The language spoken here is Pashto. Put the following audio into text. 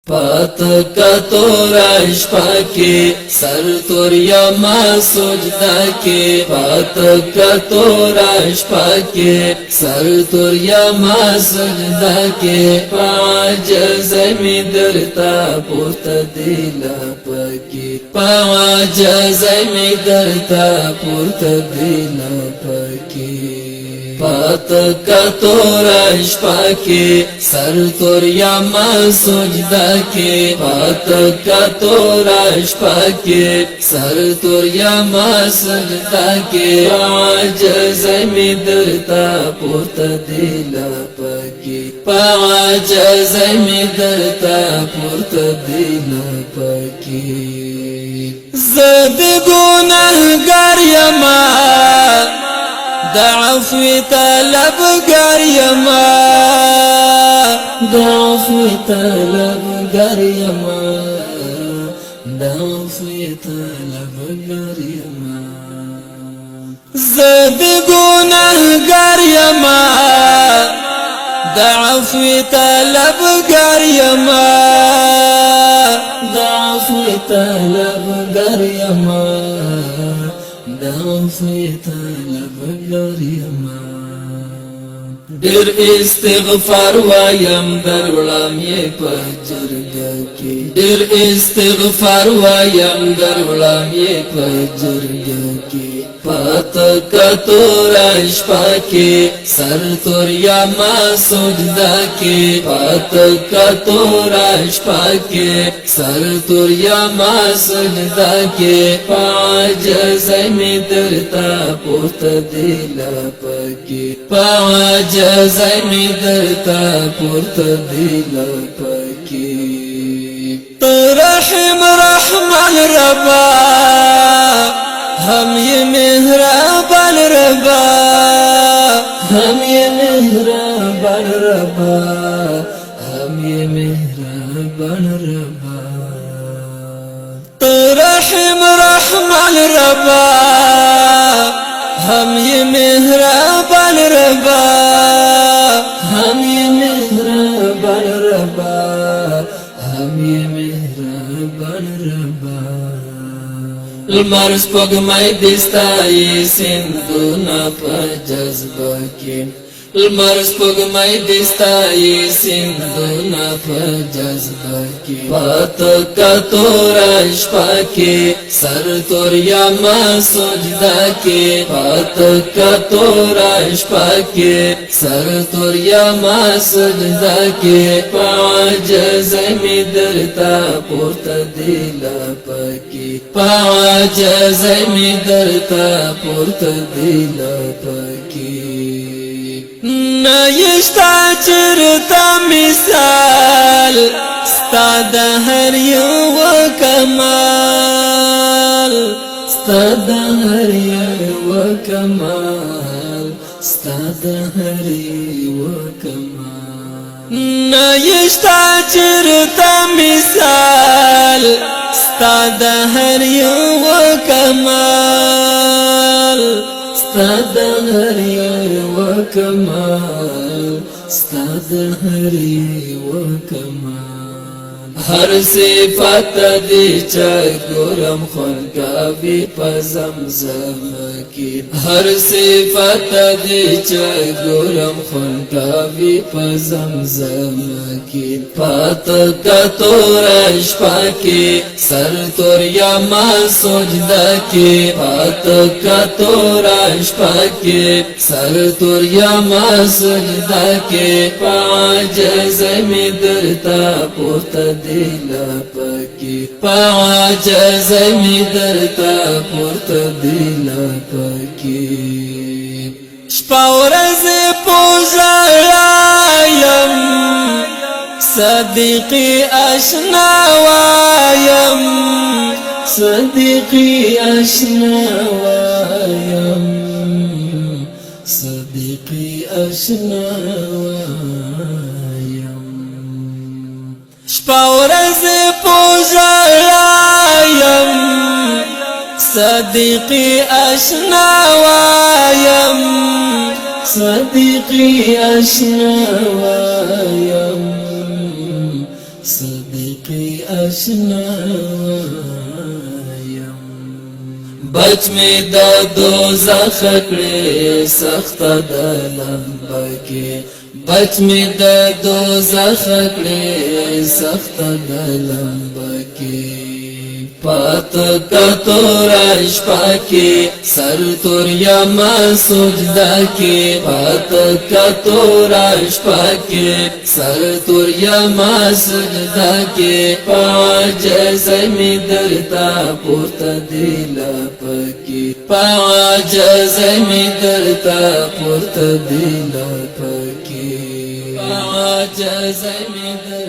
پاتکا تورا شپا کی سر تور یما سجدہ کی پاتکا تورا شپا کی سر تور یما سجدہ کی پاعجز می درتا پورت دیلا پاکی پاعجز می درتا پورت دیلا پاکی پاتکا تورا شپا کی سر تور یما سجدہ کی پاتکا تورا شپا کی سر تور یما سجدہ کی پاعجز می درتا پورت دیلا پاکی پاعجز می درتا پورت دیلا پاکی زد گناہگار یما دعفو طلبگار یما دعفو طلبگار یما دعفو طلبگار یما زد گناہگار یما دعفو طلبگار یما دعفو طلبگار یما دعفو طلبگار یما دیر استغفار وایم در غلام یہ پجرگا کی دیر استغفار وایم در غلام یہ پجرگا کی پاتکا تورا شپا کی سر تور یما سجدہ کی پاتکا تورا شپا کی سر تور یما سجدہ کی پاعجز می درتا پورت دیلا پاکی پاعجز می درتا پورت دیلا پاکی رحم رحمان ربا ہم یہ مہربان ربا ہم یہ مہربان ربا ہم یہ مہربان ربا رحم رحمان ربا ہم یہ مہربان ربا ہم یہ مہربان ربا ہم یہ مہربان ربا المرس پگمائی دستائی سندونا پا جذبہ کی المرس پگمائی دستائی سندونا پا جذبہ کی پاتکا تورا شپا کی سر تور یما سجدہ کی پاتکا تورا شپا کی سر تور یما سجدہ کی پاعجز می درتا پورت دیلا پاکی پاعجز می درتا پورت دیلا پاکی نایشتا چرتا مثال ستا د هر یو کمال ستا د هر یو کمال ستا د هر یو کمال نایشتا چرتا مثال ستا د هر یو کمال ستا د هر یو کمال ستا د هر یو کمال ہر صفت دی چا گورم خونکاوی پا زمزم کی ہر صفت دی چا گورم خونکاوی پا زمزم کی پاتکا تورا شپا کی سر تور یما سجدہ کی پاتکا تورا شپا کی سر تور یما سجدہ کی پاعجز می درتا پورت دیلا پاکی پاعجز می درتا پورت دیلا پاکی شپا ورځ پوزایم صدیقی آشنا وایم صدیقی آشنا وایم صدیقی آشنا وایم شپا ورځ پوزایم صدیقی آشنا وایم صدیقی آشنا وایم صدیقی حقیقی اشنا یم بچ می دا دوزخ کړې سخت د لمبکې بچ می دا دوزخ کړې سخت د لمبکې پات کتورش پاکی سر توریا ما سجدہ کی پات کتورش پاکی سر توریا ما سجدہ کی پاج زمی درتا پورت دل پاکی پاج زمی درتا پورت دل پاکی پاج زمی درتا